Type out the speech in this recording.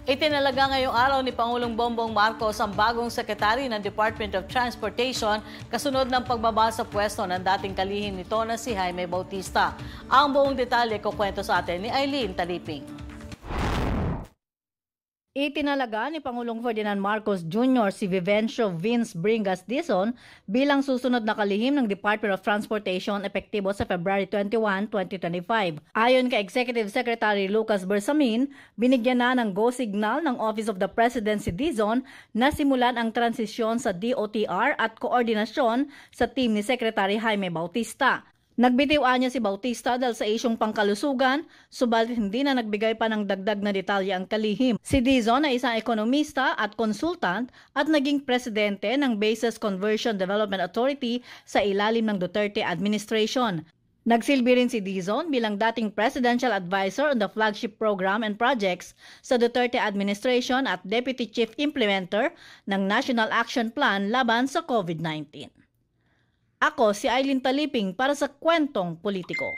Itinalaga ngayong araw ni Pangulong Bongbong Marcos ang bagong sekretary ng Department of Transportation kasunod ng pagbaba sa pwesto ng dating kalihim nito na si Jaime Bautista. Ang buong detalye kukwento sa atin ni Eileen Taliping. Itinalaga ni Pangulong Ferdinand Marcos Jr. si Vivencio Vince Bringas Dizon bilang susunod na kalihim ng Department of Transportation epektibo sa February 21, 2025. Ayon kay Executive Secretary Lucas Bersamin, binigyan na ng go signal ng Office of the President si Dizon na simulan ang transisyon sa DOTR at koordinasyon sa team ni Secretary Jaime Bautista. Nagbitiwan niya si Bautista dahil sa isyong pangkalusugan, subalit hindi na nagbigay pa ng dagdag na detalye ang kalihim. Si Dizon ay isang ekonomista at consultant at naging presidente ng Bases Conversion Development Authority sa ilalim ng Duterte administration. Nagsilbi rin si Dizon bilang dating presidential advisor on the flagship program and projects sa Duterte administration at deputy chief implementer ng National Action Plan laban sa COVID-19. Ako si Eileen Taliping para sa Kwentong Politiko.